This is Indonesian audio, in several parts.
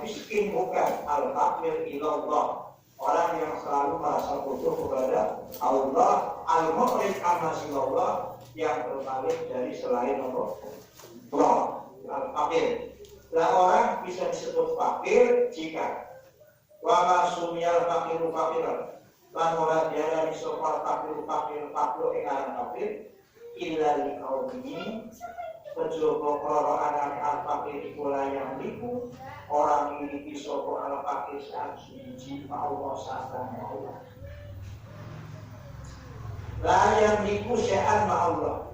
miskin bukan, al-faqir ilallah, orang yang selalu merasa butuh kepada Allah, al-mu'rid amma siwallah, yang berpaling dari selain Allah, al-faqir. Nah, orang bisa disebut fakir jika wa masumiyal faqiru faqiran, lan ora diarani sapa faqiru fakir ing aran fakir illa liqaumihi, kejaba para anak al-fakir iku layang liku orang miliki sapa al-fakir sak suci Allah sakang Allah. Layang liku syai'an Allah.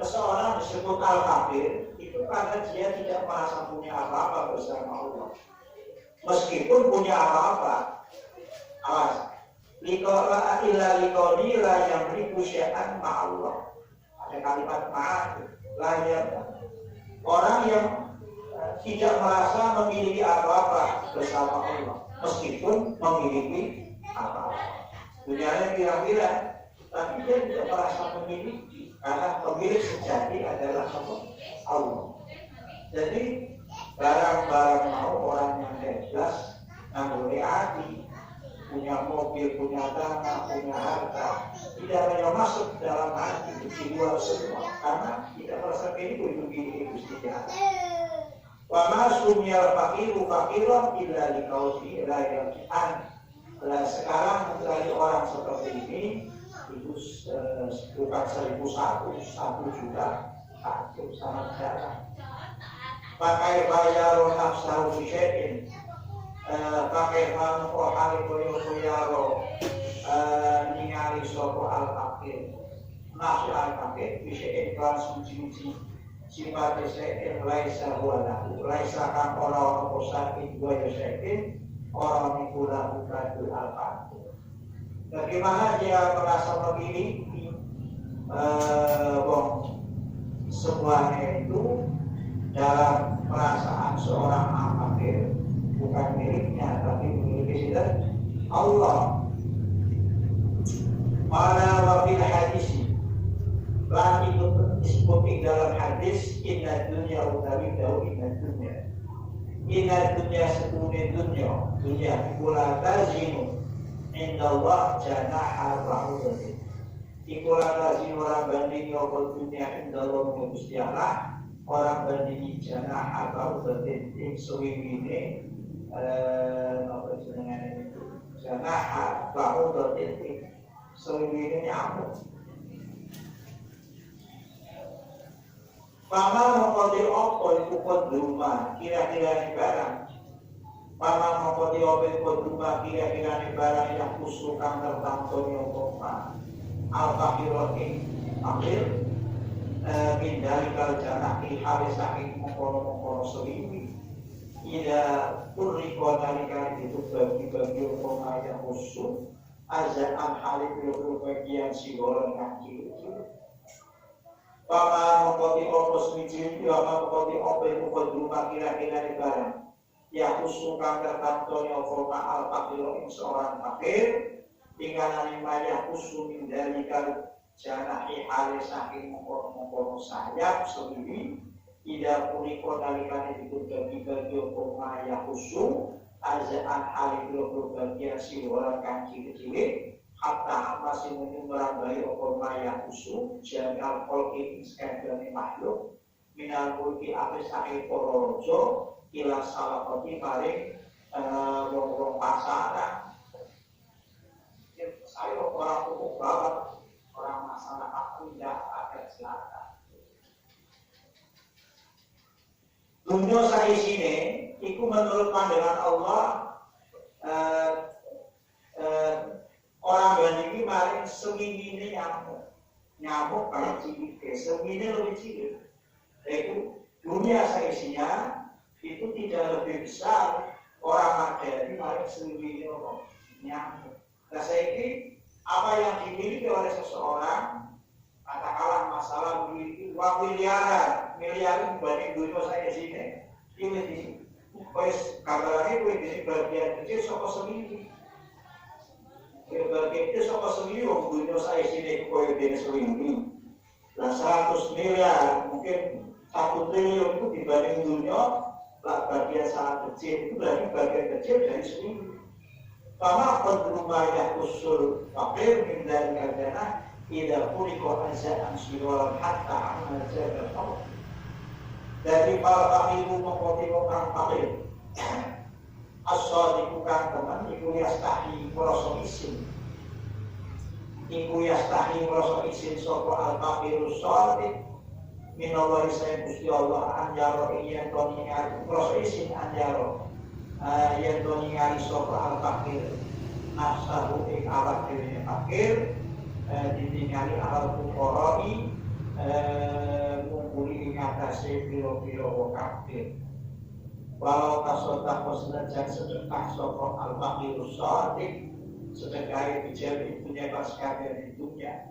Seseorang disebut al-fakir itu karena dia tidak merasa punya apa-apa bersama Allah. Meskipun punya apa-apa, awas, likola illa likoni la yang ribu syai'an ma'allah. Ada kalimat ma'al, layar. Orang yang tidak merasa memiliki apa-apa bersama Allah, meskipun memiliki apa-apa. Dunianya kira-kira, tapi dia tidak merasa memiliki, karena pemilik sejati adalah Allah. Jadi barang-barang mau orang yang bebas, nggak hati, punya mobil, punya tanah, punya harta, tidak hanya masuk dalam hati, di luar semua, karena tidak merasa begini tidak. Wa masumiyal faqiru faqiran illa liqausi la yarji'an. Nah, sekarang mencari orang seperti ini itu bukan 1.001 juta, satu sangat jarang. Pakai bayar nafsu syai'in, pakai mangko halikoyo yaro ningali sapa al-fakir, nafsu al-fakir bisa ikhlas suci-suci sifat syai'in laisa huwa lahu, laisa kan orang sakit dua syai'in orang itu lakukan al-fakir. Bagaimana dia merasa memiliki semuanya itu dalam perasaan seorang al-fakir, bukan miliknya tapi milik Allah. Pada wafil hadis lan itu disebut dalam hadis inna dunya utawi dawu inna dunya sedunia dunya ikula tazinu indallah janaha ba'udatin, ikula tazinu orang bandingi apa dunia indallah Gusti Allah, orang bandingi janaha ba'udatin ing suwiwine apa jenengane itu janaha ba'udatin ing suwiwine nyamuk. Pama mengkoti opo iku kodruma kira-kira ni barang. Pama mengkoti opo iku kodruma kira-kira ni barang yang kusukan tertantoni opo ma al-fakiroti akhir mindari kaljana ihari saking mengkono-mengkono seliwi ida purriko nalikan itu bagi-bagi opo ma yang kusuk azan halik luruh bagian sigolong kaki Pama mengkoti opo semijin, pama mengkoti opo iku kodruma kira-kira ni barang ya kusukan tertantoni opo ma al-fakir seorang fakir tinggalan maya kusumin dari kal janahi hale saking mengkono sayap sendiri tidak puliko nalikan itu bagi-bagi opo ma ya kusum azan hale luruh bagian sigolong kaki kecil hatta masih menyumbang bayi okor maya usul jangan kolki skandalnya makhluk minal mulki abis akhir porojo ila salah kopi paling wong-wong pasaran. Saya orang hukum banget, orang masyarakat tidak ada selatan. Dunia saya sini itu menurut pandangan Allah orang bandingi maring seminggu nyamuk kalau cilik, seminggu lebih cilik. Yaitu dunia seisinya itu tidak lebih besar orang materi maring seminggu nyamuk. Nah ini apa yang dimiliki oleh seseorang, katakanlah masalah memiliki uang miliaran dibanding dunia seisinya, ini kabarnya ini bagian kecil soko seminggu. Berbagai itu sama seminggu dunia saya sini koyo dene seminggu. Nah 100 miliar mungkin 1 triliun itu dibanding dunia lah bagian sangat kecil itu berarti bagian kecil dari seminggu. Fama qadrumah usul fakir min dzalika jannah idza khuriqa azan siwalan hatta amal jannah. Dari para ibu mengkoti orang fakir asal bukan teman ibu yastahi merasa isin ibu yastahi merasa isin sopo al-fakirus sholih minallahi saya Gusti Allah anjaro yen to ningali merasa isin anjaro yen to ningali sopo al-fakir nafsahu ing awak dhewe fakir ditingali al-fuqara'i ngumpuli ing atase pira-pira wong kafir. Walau tasodaq senajan sedekah sapa al-faqirus shadiq sedekah bijal ibunya pas kabeh dunya.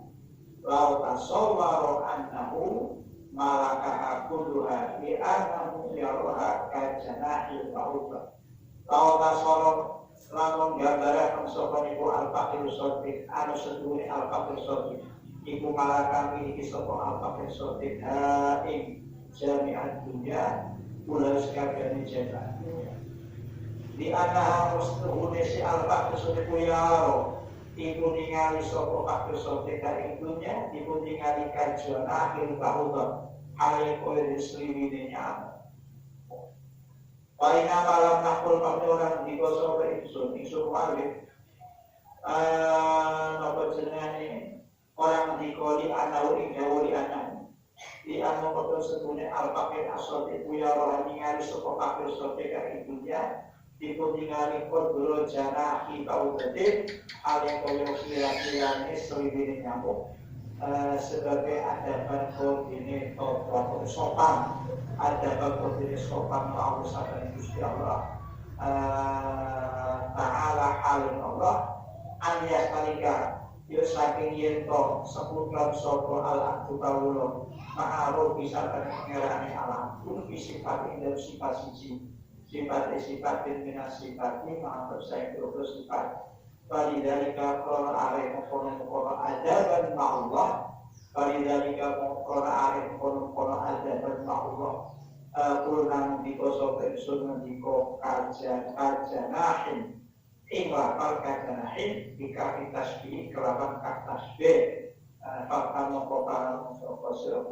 Walau tasawwara annahu malaka kulluha bi annahu yaraha kajanahi ba'udha. Walau tasawwara lamun gambaran sapa niku al-faqirus shadiq anu sedune al-faqirus shadiq iku malaka miliki sapa al-faqirus shadiq ing jami'at dunya mulai sekalian dicetak di anak mustuhune si al-fakir sote kuyaro ibu ningali sopo fakir sote dari dunia ibu ningali kajian akhir bahwa hal kowe disriwine nyamuk paling malam nakul orang di kosong isun wali nopo jenenge orang dikoli anau ing dawuri anak di anu kotor sedunia al-fakir asal ibu ya orang ningali sopo fakir sote dari dunia ibu ningali kodro jana hibau detik hal yang kau kira-kiranya selibini nyamuk sebagai adaban koordinir atau sopan adaban koordinir sopan Allah sabda Gusti Allah ta'ala halin Allah anya kalika yo saking yento sepuluh sopo al-abdu kawulo ma'aruf bisa pengerane alam pun sifat dan sifat siji sifat minas sifat ini maaf saya terus sifat walidhalika qala alaihi qala adaban ma'allah walidhalika qala alaihi qala adaban ma'allah kulnang dikoso pensun ndiko kajanahin ing lapal kajanahin dikafitas bi kelawan katasbih fakta mengkoparan sapa sira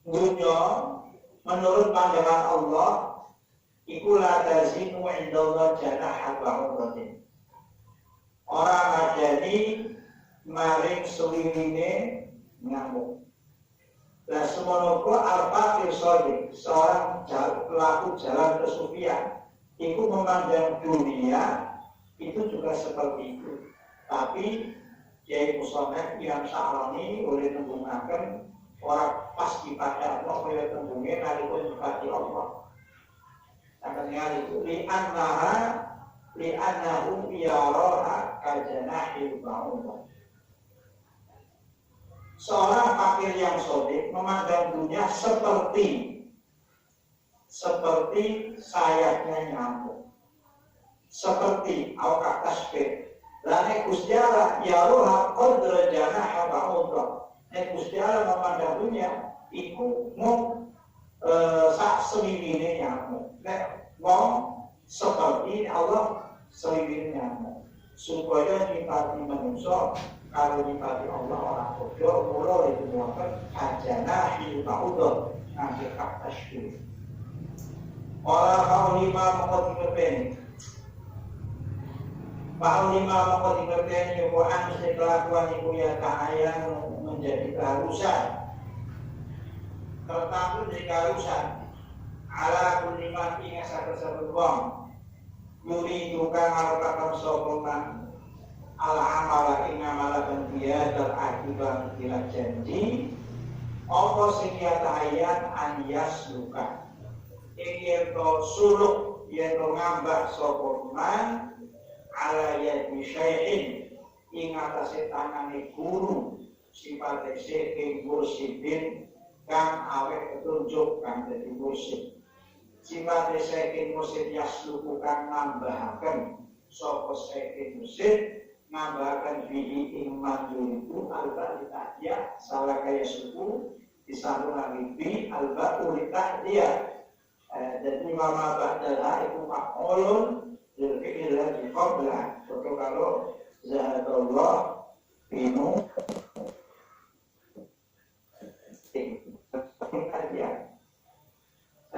dunia menurut pandangan Allah iku la tazinu indallah janah ba'udatin orang adani maring selirine nyamuk lah semono al-fakir sholih seorang pelaku jalan kesufian itu memandang dunia itu juga seperti itu tapi Kiai Musonef yang Sa'rani boleh menggunakan orang pas dipakai Allah oleh tembungnya nalipun dipati Allah akan itu li'annahu yaraha kajanahil ba'udah seorang fakir yang sodik memandang dunia seperti sayapnya nyamuk seperti awak tasbih lane Gusti Allah yaraha qadra janaha ba'udah nek Gusti Allah memandang dunia iku mau sak semingine nyamuk nek wong seperti Allah semingine nyamuk supaya nyipati manusia kalau nyipati Allah orang bodoh mula itu muakan kajana hilba'udah nanti kak tasbih orang kau lima mengkoti berpeni Pak lima mengkoti berpeni yukuhan sekelakuan ibu ya ta'ayang menjadi keharusan tertampil dari keharusan ala kuliman ingat satu-satu wong yuri tukang alokakam sokongan ala amala ingamala dan dia terakibat bila janji apa sekian tahayan anyas luka ingin to suluk yang to ngambak sokongan ala yadi syai'in ingatasi tangani guru sifatnya seking mursidin kang awet petunjuk kang jadi mursid sifatnya seking mursid yasluku kang nambahaken sopo seking mursid nambahaken bihi ing manjur itu alba ditahya salah kaya suku disambung lagi bi al-ba'u li ta'diyah. Jadi mama ba'dalah itu maqulun lil fi'il ladzi qabla. Contoh kalau zahadallah binu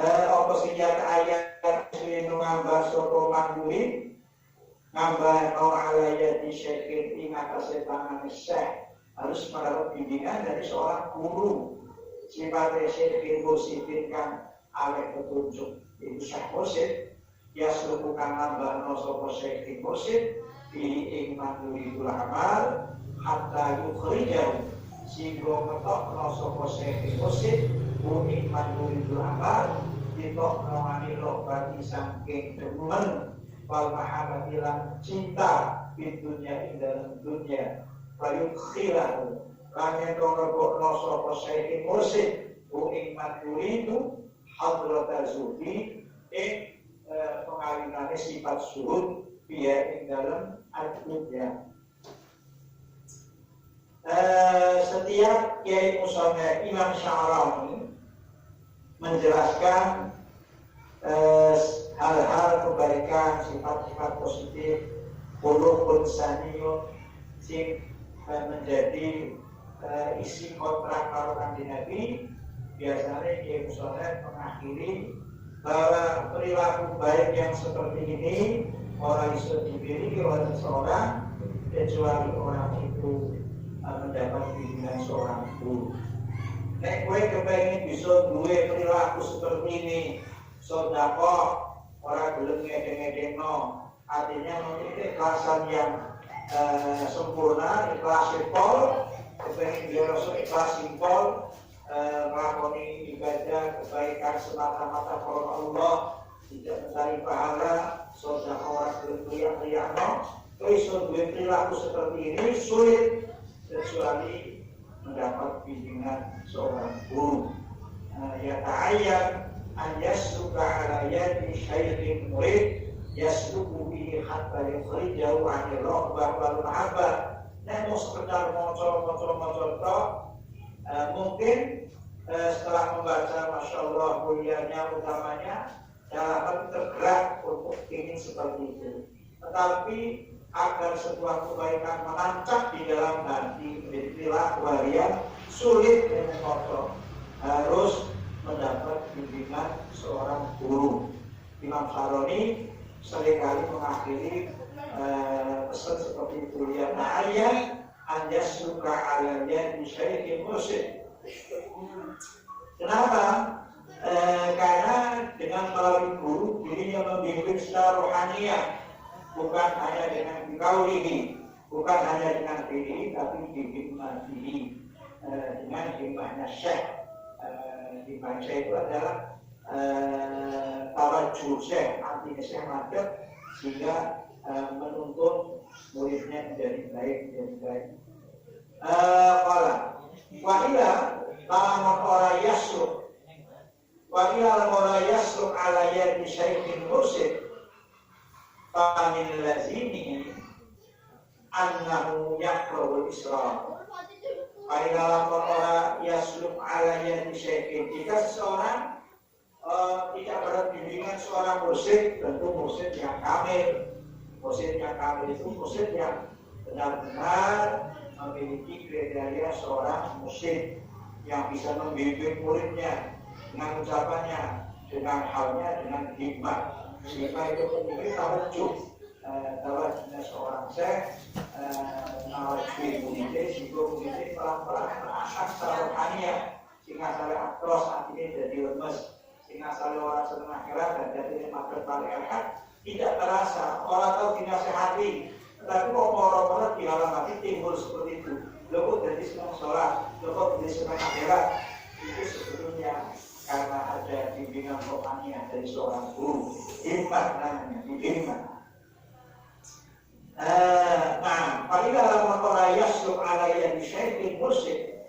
apa senjata ayat sinu ngambah sopo manduri ngambah ala di syekhin ing atase tangan syekh harus mendapat bimbingan dari seorang guru. Sifatnya syekhin musibin kan alih petunjuk itu syekh musid ya seluruhkan ngambah no sopo syekhin musid di ing manduri amal hatta yukhrijau sehingga ngetok no sopo syekhin musid ing manduri amal ditok nomani loh bagi sangking demen wal mahabatilan cinta di dunia ing dalam dunia bayu khilahu langit rebok no sopo syekhin musid ing manduri itu hadrata zuhdi pengawinannya sifat suhud biya ing dalam ad-dunya. Setiap Kiai Musoneh Imam Sya'rani menjelaskan hal-hal kebaikan, sifat-sifat positif khuluqun saniyun sing menjadi isi kontrak karo Kanjeng Nabi. Biasanya Kiai Musoneh mengakhiri bahwa perilaku baik yang seperti ini orang bisa dimiliki oleh seseorang kecuali orang itu mendapat bimbingan seorang guru. Nek kowe kepengin bisa duwe perilaku seperti ini, sedekah ora gelem ngedeng-ngedengno, artinya memiliki ikhlasan yang sempurna, ikhlas simpel, kepengin dia rasa ikhlas simpel, melakukan ibadah kebaikan semata-mata karena Allah, tidak mencari pahala, sedekah ora gelem riak-riakno, kowe iso duwe perilaku seperti ini sulit kecuali mendapat bimbingan seorang guru. Ya ta'ayyan an yasluka ala yadi syaikhin murid yasluku bihi hatta yukhrijahu 'anil raghbah wal mahabbah. Nek mau sekedar moco tok, mungkin setelah membaca Masya Allah mulianya utamanya dalam tergerak untuk ingin seperti itu. Tetapi agar sebuah kebaikan menancap di dalam hati menjadi perilaku harian sulit dan kotor, harus mendapat bimbingan seorang guru. Imam Sya'rani seringkali mengakhiri pesan seperti itu, ya ta'ayyan an yasluka ala yadi syaikhin musid. Kenapa? Karena dengan melalui guru dirinya membimbing secara rohaniah, bukan hanya dengan dikaulihi, bukan hanya dengan diri, tapi dihikmatihi dengan hikmahnya syekh. Hikmah syekh itu adalah tawajuh syekh, artinya syekh madhab, sehingga menuntun muridnya menjadi baik. Wa'ila lamun ora yasruk ala yadi syaikhin mursid famin lazimi annahu yakrahul islam. Wa'ila lamun ora yasruk ala yadi syaikhin, jika seseorang tidak berbimbingan seorang mursid, tentu mursid yang kamil. Mursid yang kamil itu mursid yang benar-benar memiliki kriteria seorang mursid yang bisa membimbing muridnya dengan ucapannya, dengan halnya, dengan hikmah, sehingga itu memiliki tawajuhnya seorang syekh, tawajuh muridnya, sehingga muridnya pelan-pelan merasa secara rohaniah, sehingga saling akros artinya jadi lemes, sehingga saling orang senang akhirat dan jadi makan paling enak, tidak terasa, orang tahu dinasehati, tetapi orang-orang di dalam hati timbul seperti itu. Lo jadi senang sholat, lo jadi senang akhirat, itu sebetulnya karena ada bimbingan rohaniah dari seorang guru. Hikmat namanya, hikmat. Apabila lamun ora yasluk ala yadi syaikhin mursid,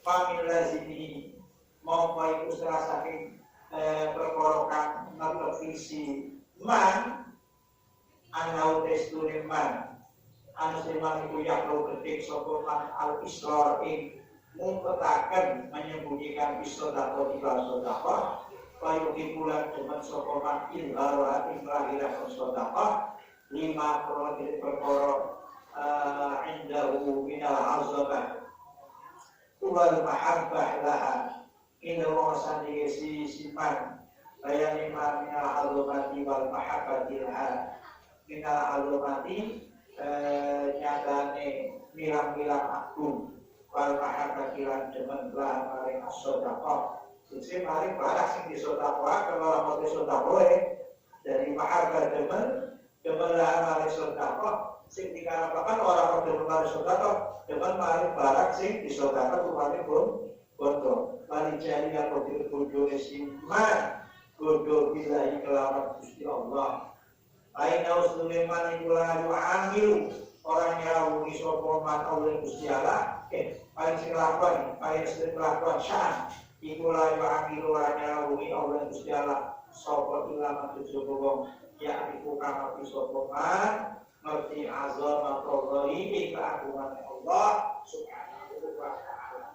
famin lazimi mau iku salah saking perkara kang visi man anau testune man anu seman iku yaklo ketik sapa man al-israr ing mumpetaken menyembunyikan bisodako di sodako payuhi bulan dengan sokoman ilhara inglahiran sodako lima kronik perkara indahu minal azabah wal mahabbah laha inda wasani simpan bayar lima minal azabati wal mahabbati laha minal azabati nyatane milang-milang agung wal mahabbati lan demen lah maring as-sadaqah sing maring barang sing disodaqah kalau ora disodaqah dari mahabbah demen lah maring sedekah sing dikarapaken ora padha maring sedekah demen maring barang sing disodaqah rupane bondo mari jari yang bodo siman bodo billahi kelawan Gusti Allah aina usluman iku amil orang yang sapa man oleh Gusti Allah paling sing lakon syah iku amil orang yang oleh Gusti Allah sapa ilama tujuh wong ya iku kang sapa man ngerti azama Allahi keagungan Allah subhanahu wa ta'ala.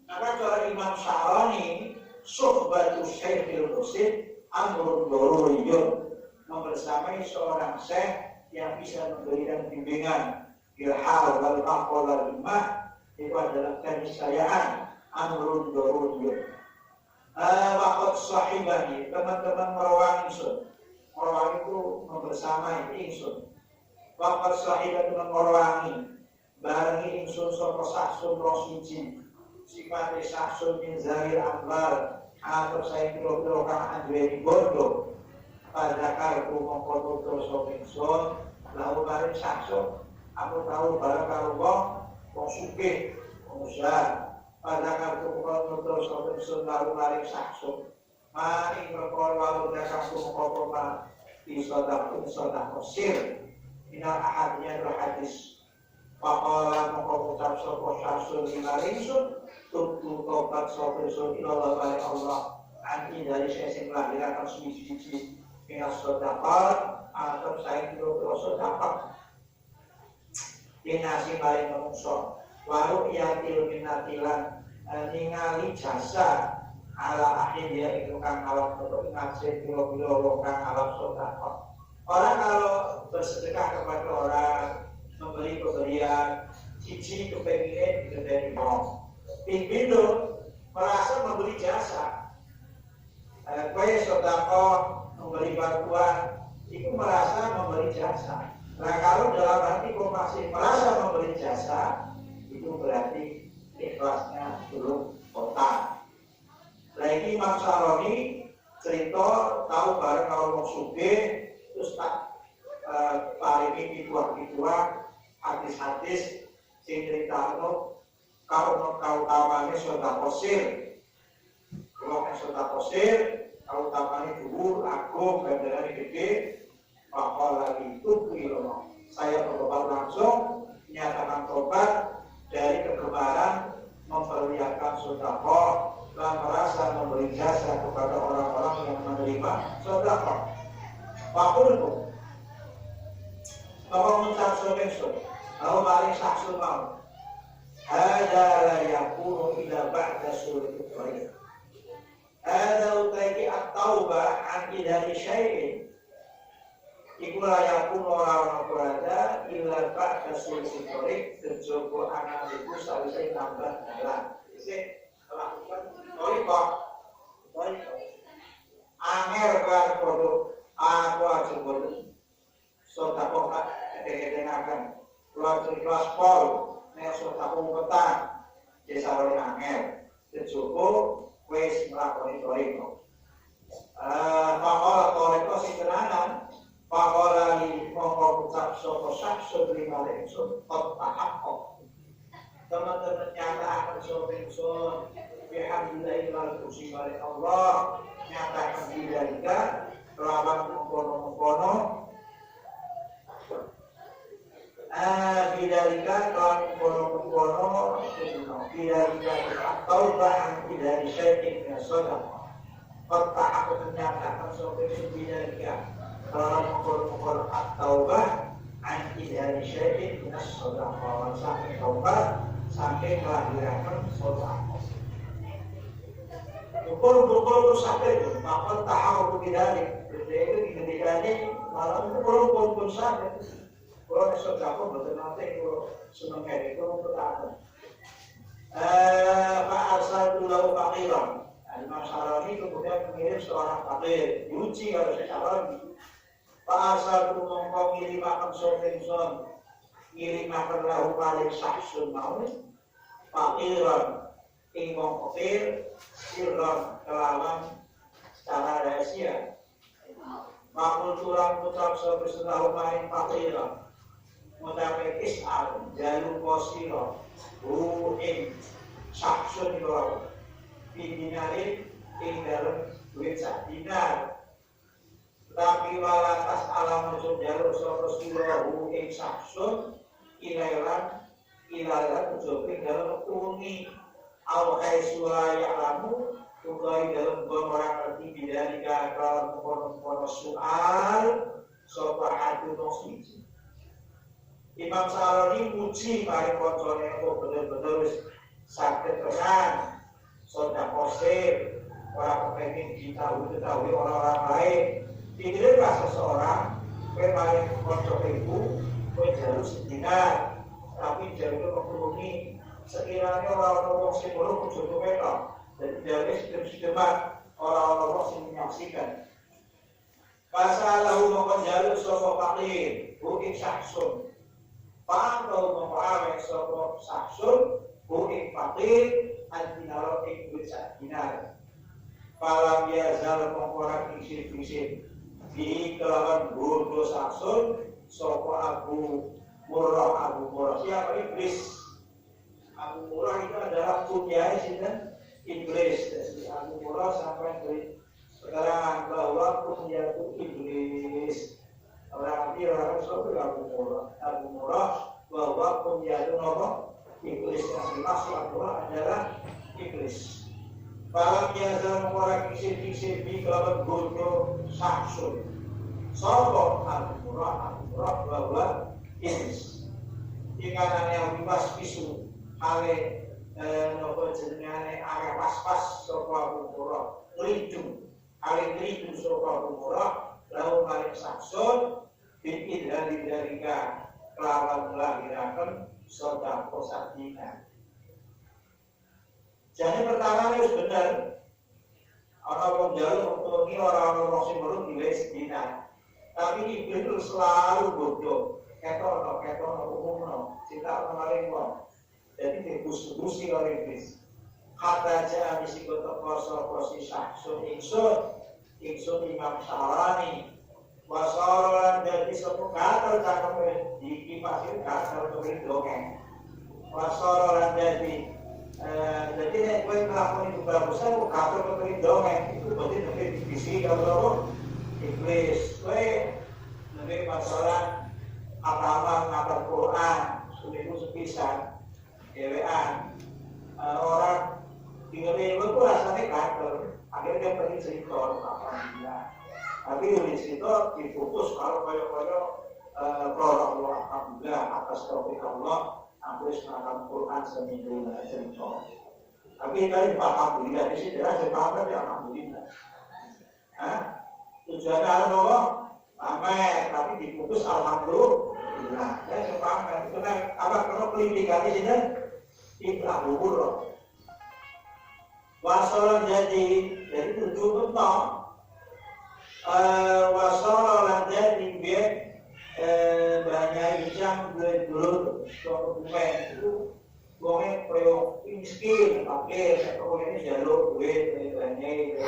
Maka cara Imam Sya'rani suhbatu Syekhil Mursyid amrun daruriyun membersamai seorang syekh yang bisa memberikan bimbingan ilhal wal maqal wal himah itu adalah keniscayaan amrun daruriyun. Waqad sahibani teman-teman merawang ingsun. Merawang itu membersamai ingsun. Waqad sahibani merawang barengi ingsun sapa saksun rosiji sifat saksun min zahir akbar atau saya kira-kira kang anduweni bondo pada karku mongko dosa ingsun lalu bareng saksun aku tahu bareng karo wong sugih wong usaha pada kartu mongko dosa ingsun lalu bareng saksun mari perkara walu dasarku mongko isodak sir minal ahadnya hadis Pakola mongko ucap sapa saksun ingsun tutu tobat sapa sun ilallah bari Allah anti dari sing lahiran suci-suci ing sedekah atau saiki karo sedekah dinasi bari menungso waru yatil minatilan ningali jasa ala akhirnya itu kang awak untuk ngasih kilo-kilo kang awak sedekah orang kalau bersedekah kepada orang memberi pemberian cici kepengen dari wong Pimpin merasa memberi jasa kaya sedekah memberi bantuan itu merasa memberi jasa. Nah kalau dalam hati kau masih merasa memberi jasa itu berarti ikhlasnya belum total. Lagi Imam Sya'rani cerita tahu bareng kalau mau sugih terus tak paringi pituah-pituah hadis-hadis sing critakno kalau tamane sedekah sir. Kalau sedekah sir, kalau tamane dhuwur, agung, gandarane gede, maka lagi itu kilo. Saya bertobat langsung menyatakan tobat dari kegemaran memperlihatkan sedekah dan merasa memberi jasa kepada orang-orang yang menerima sedekah. Fakultu kalau mengucap sebengsun, kalau paling saksun mau Hada la yakunu ila ba'da sulit ukhri. Hada utaiki at-taubah an idari syai'in. Iku la yakunu orang berada ila ba'da sulit ukhri. Terjoko anak ibu salisai nambah dalam. Isi melakukan torikot. Anger kan produk aku aja bodoh. Sodakoh kadang-kadang keluar dari kelas pol. Nesok tahu petang, desa orang angel, tercukup wes melakoni toriko. Pakola toriko si tenanan, pakola li mongko ucap soko saksun lima lengsun, tahap. Teman-teman nyata akan sopengsun, bihamdillahilal kursi balik Allah, nyata akan didarikan, kelawan mengkono-mengkono. Bidalika kawan kono bidalika atau bahan dari syai'in min sedekah. Kota aku menyatakan sampai bidalika kawan kono atau bahan dari syai'in min sedekah. Sampai taubat saking nglahiraken sedekah. Pukul-pukul terus sakit, maka tahu tidak jadi ketika ini malam itu pukul sakit. Kalau sedekah betul nanti kalau seneng itu untuk apa? Pak Arsal dulu fakiran. Imam Syarani kemudian mengirim seorang fakir, diuji kalau Syarani. Pak Arsal dulu mongko ngirim akan sofinson, ngirim akan lahu paling sahsun mau, fakiran, ingkong fakir, sirron kelawan secara rahasia. Makul turang putar sebelah main fakiran, mencapai kisah jalur posiro. Ing saksun itu dinarik ing dalam duit sak dinar, tapi walatas alam musuh jalur sopo siro ing saksun ilailan ujoping dalam uni awkai sulaya alamu tukai dalam orang ngerti bidani kakal mengkono soal sopo hadu noksiji. Imam Syarani muji paling koncone kok bener-bener sakit tenan, soda posir, orang kepengen diketahui orang-orang lain. Dikira seseorang, paling koncone ibu, jalur sedingar, tapi jalur kekuruni. Sekiranya orang-orang sing buruk kudu ketok, jadi jalur sistem-sisteman orang-orang sing menyaksikan. Pasalahu mongkon jalur sapa fakir, buking saksun. Pantau memperoleh sopo saksun buing fakir antinaro ing duit sak dinar. Falam yazal mengkorak isir-isir di kelawan bodoh saksun sopo Abu Murrah. Siapa iblis? Abu Murrah itu adalah punyai sinten iblis. Jadi Abu Murrah sampai dari sekarang bahwa punya itu iblis. Orang orang sopo Abu Murrah bahwa penjadu nopo iblis yang dimaksud adalah iblis. Falam yazal orang kisir-kisir di kelaban bodoh saksun. Sopo Abu Murrah bahwa iblis. Ikanane yang bebas pisu hale nopo jenengane area pas-pas sopo Abu Murrah ngridu sopo Abu Murrah lalu paling saksun bikin dari kelawan melahirkan sedekah sakina. Jadi pertama harus benar. Orang jalur untuk ini orang-orang sing baru nilai sedina. Tapi iblis itu selalu bodoh. Ketok umum cinta kemarin wong. Jadi dibus-busi oleh iblis. Kata aja misi kotok kosi saksun ingsun Imam Syarani. Wasolan jadi semua gatal cakap dikipasin gatal tulis dongeng. Wasolan jadi nek kowe nglakoni tugas besar kok gatal tulis dongeng itu berarti nek divisi kalau iblis kowe nek masalah agama ngapal Quran seminggu sepisan dewean orang tinggal itu rasanya gatal akhirnya pergi cerita alhamdulillah. Tapi di situ difokus kalau koyo prolog Allah alhamdulillah atas taufik Allah hampir mengamalkan Quran seminggu cerita. Tapi tadi alhamdulillah di sini jelas paham ya alhamdulillah. Tujuannya apa? Pamer, tapi difokus alhamdulillah. Saya sepaham itu apa kalau pendidikan di sini ikhlas bubur. Wasolan jadi tujuh bentuk. Wasolan jadi biar banyak yang dulu dokumen itu boleh proyek miskin, pakai atau ini jalur duit banyak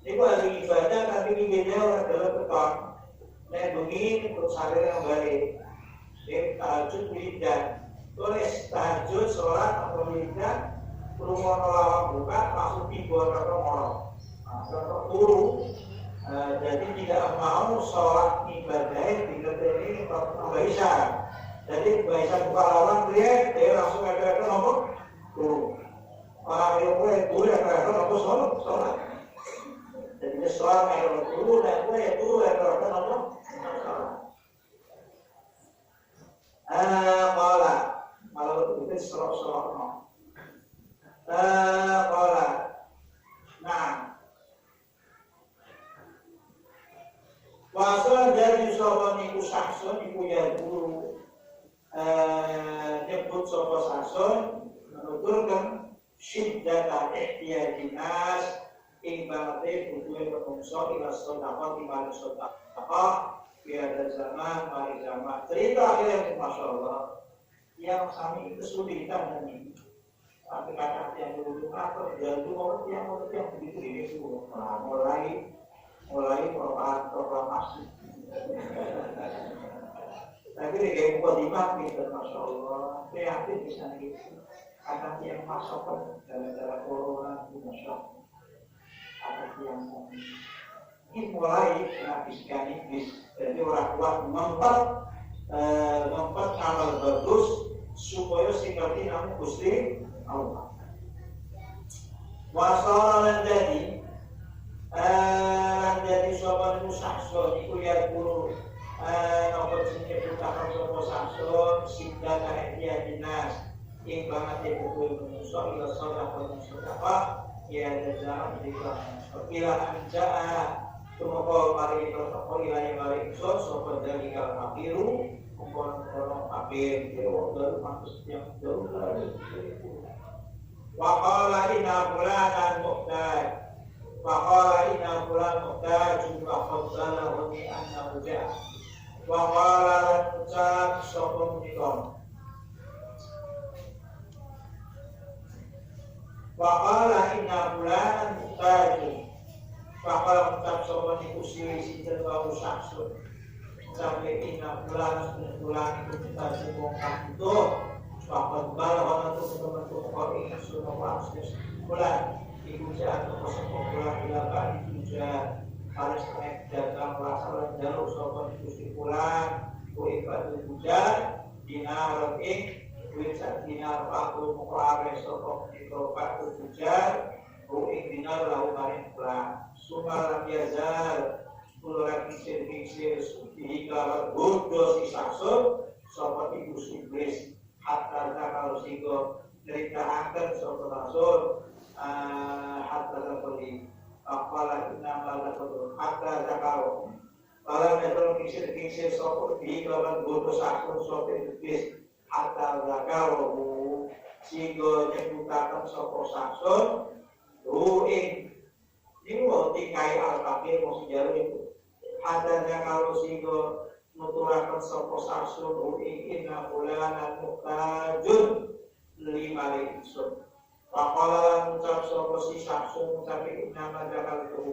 ini harus ibadah tapi ibadahnya adalah beton. Nah begini untuk sadar yang baik. Tahajud wiridan, tulis tahajud sholat atau wiridan, rumah lawan buka langsung tiba atau ngorok, atau turu. Jadi tidak mau sholat ibadahnya dikerjain tambah isya. Jadi bahasa buka lawan dia langsung ada nomor turu. Orang yang boleh turu ada nomor sholat. Jadi sholat yang turu dan boleh turu ada nomor sholat. Malah itu Nah, wasal dari sopan iku saksun iku ya guru nyebut sopa saksun menuturkan syiddata ihtiyadinas ibaratnya butuhnya menungso ila sodakah dimana sodakah biada zaman, mari zaman. Cerita akhirnya Masya Allah yang kami kesulitan dan ini tapi kata yang dulu apa jatuh orang yang begitu ini tuh mulai proklamasi. Tapi di kayak mukadimah gitu, Masya Allah, kreatif bisa gitu. Ada yang masuk gara-gara corona, Masya Allah. Ada yang ini mulai menghabiskan iblis. Jadi orang kuat memper amal bagus supaya singkati namun Gusti Allah. Wasalan jadi sopan musakson iku ya guru nomor sini putakan sopan sakson sinda kahdia dinas yang banget ya betul menusuk ila sodak apa ya ada zaman diklah bila anjaa tumoko mari protokol ilahnya mari insur sopan dari kal kafiru kumpul kafir dari maksud yang jauh lagi waqala inna fulanan muhtaj waqala inna fulan muhtajun wa khazzalahu bi annahu ja'a waqala lan ucap sapa menika waqala inna fulanan muhtajun waqala ucap sapa niku sinten wae saksun sampai inna fulan itu kita bongkar itu Bapak bala untuk teman-teman kau ingin sudah waktu bulan ibu jatuh kosong bulan ilakan itu harus naik datang masalah jalur sopan itu bulan ku ibadah hujan dinar bisa dinar waktu mukarre sopan itu waktu hujan ku dinar lalu marin bulan sumber biasa pulau kisir hingga bodoh si saksun sopan ibu sublis hatta kalau sigo ceritakan soal rasul hatta terpilih apalah nama rasul hatta kalau metode kisir soal di dalam bodoh saksun soal iblis hatta kalau sigo nyebutakan soal saksun ruin ini mau tikai al-kafir mau sejarah itu hatta kalau sigo nuturakan sopo saksun inna fulanan muhtajun lima insun waqala ngucap sopo si saksun tapi nama jakal itu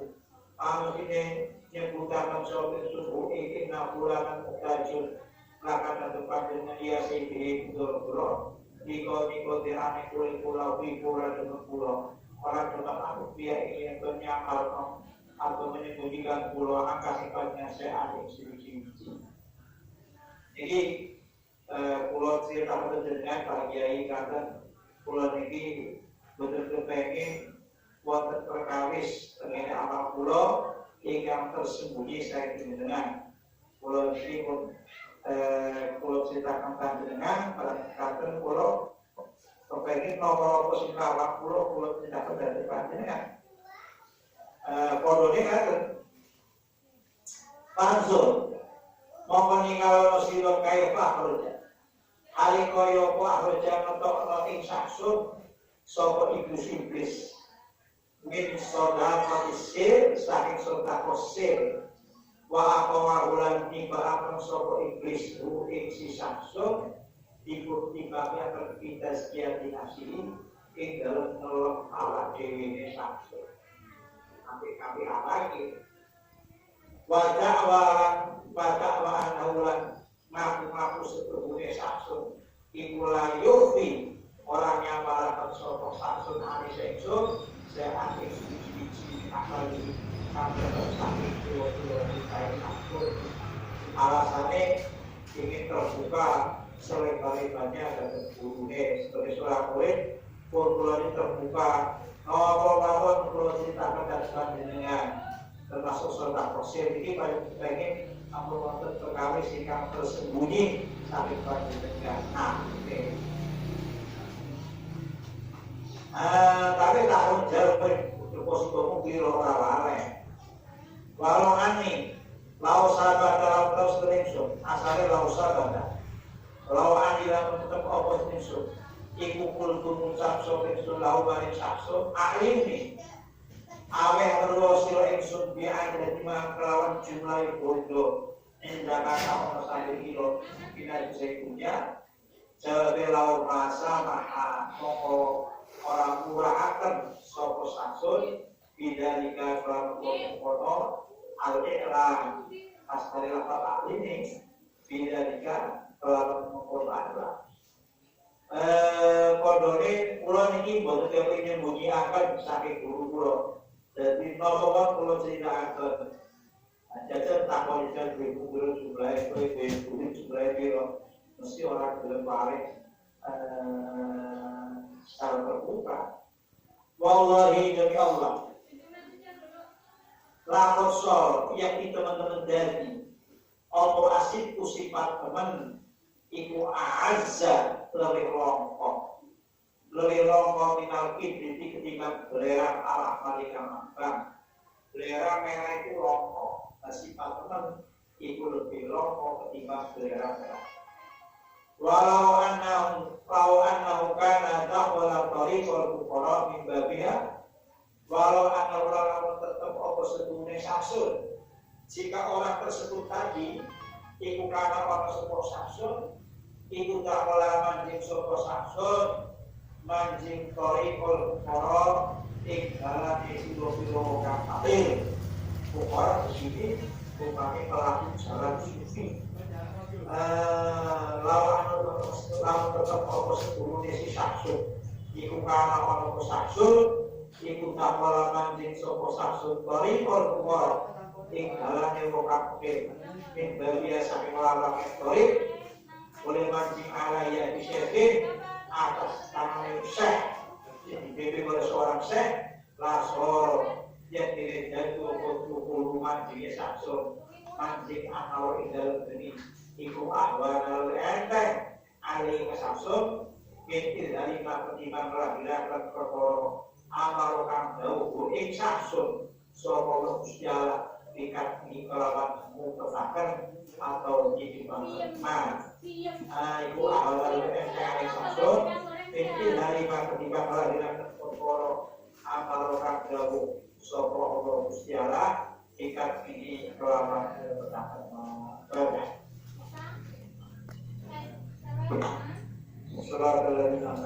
ini nyebutakan sopo insun inna fulanan muhtajun lakan depan dengan ia sendiri betul-betul niko dirane pulau dengan pulau orang tetap aku dia ingin menyangkal atau menyembunyikan pulau angka sifatnya seadik sini. Jadi pulau cerita dengan Pak Kiai kata pulau ini betul-betul pengen buat terkawis dengan amal pulau yang tersembunyi saya dengan pulau ini pulau cerita tentang dengan kata pulau kepengen nomor posisi pulau cerita dari panjenengan kodone kata pansul mongko ninggal sira kae Fahroja. Ali kaya Fahroja ngetokno ing saksun sapa iblis. Min sedekah sir saking sedekah sir. Wa aqwa timbaaken sapa iblis ing si saksun dibukti-bukti akan kita sejati asli ing dalem nolong awak dhewe ne saksun. Sampai apa iki? Wadakwaan aulan ngaku-ngaku sepenuhnya saksun ikulah yufi orang yang balakan sopok saksun hari seksun saya akhir suci-suci akal ini sampai tersakit dua-dua dikain saksun alasannya ingin terbuka selebar-lebarnya dan terburunya sebagai seorang murid formulanya terbuka apa-apa perlu ceritakan dan sebagainya termasuk serta fosil ini pengen wonten perkawis ingkang tersembunyi saking panjenengan. Nah, oke. Tapi tak jauh sikomu kira ora lare. Walau ani lau sabar dalam terus ingsun asale lau sabar. Lau ani lan tetep apa ingsun iku kultu ngucap sapa ingsun lau maring sakso aklimi aweh perlu sira ingsun bi'an dadi kelawan jumlah bondo endaka ono sampe kilo pinaju sekunya jawabe lau masa maha moko orang murahaken sapa saksun bidalika kelawan kono al-i'lam asari lafal ini bidalika kelawan kono adalah kondone kula niki mboten kepengin nyembunyiaken saking guru kula. Dadi napa kula critakaken. Jajan takon iki guru jumlahe kowe guru jumlahe piro. Mesti ora gelem paring secara terbuka. Wallahi demi Allah. Lakon sol yakni teman-teman dari apa asik sifat teman iku azza lebih longkok minal kibri ketika belerang Allah malika mambang belerang merah itu longkok sifat teman iku lebih longkok ketika belerang merah walau annahu kana da'wala tariqal fuqara min babiha walau annahu tetap apa sedune saksun jika orang tersebut tadi iku kana apa sebuah saksun iku tak malah manjing sopo saksun manjing torikul fukara ing dalam pilo-pilo kang kapil fukara disini bukannya pelaku jalan sufi lawan tetap apa sebelumnya si saksun iku kana apa saksun iku tak malah manjing sopo saksun torikul fukara ing dalam pilo kang kapil ing biasa melawan torik boleh mancing alaya di syekh atas tangan syekh yang dipimpin oleh seorang syekh lasor yang dilihat itu mancing saksun mancing akal indal ini iku ahwan enteng alih saksun mikir dari ketimbang lahiran dan perkara amal kang dawuh ing saksun sapa Gustiala ikat di kelawan mutafakan atau ditimbang iku awal enteng saksun iki dari ketimbang lahiran perkara amal kang dawuh sapa Allah Gustiala ikat ini kelawan mutafakan Saudara-saudara yang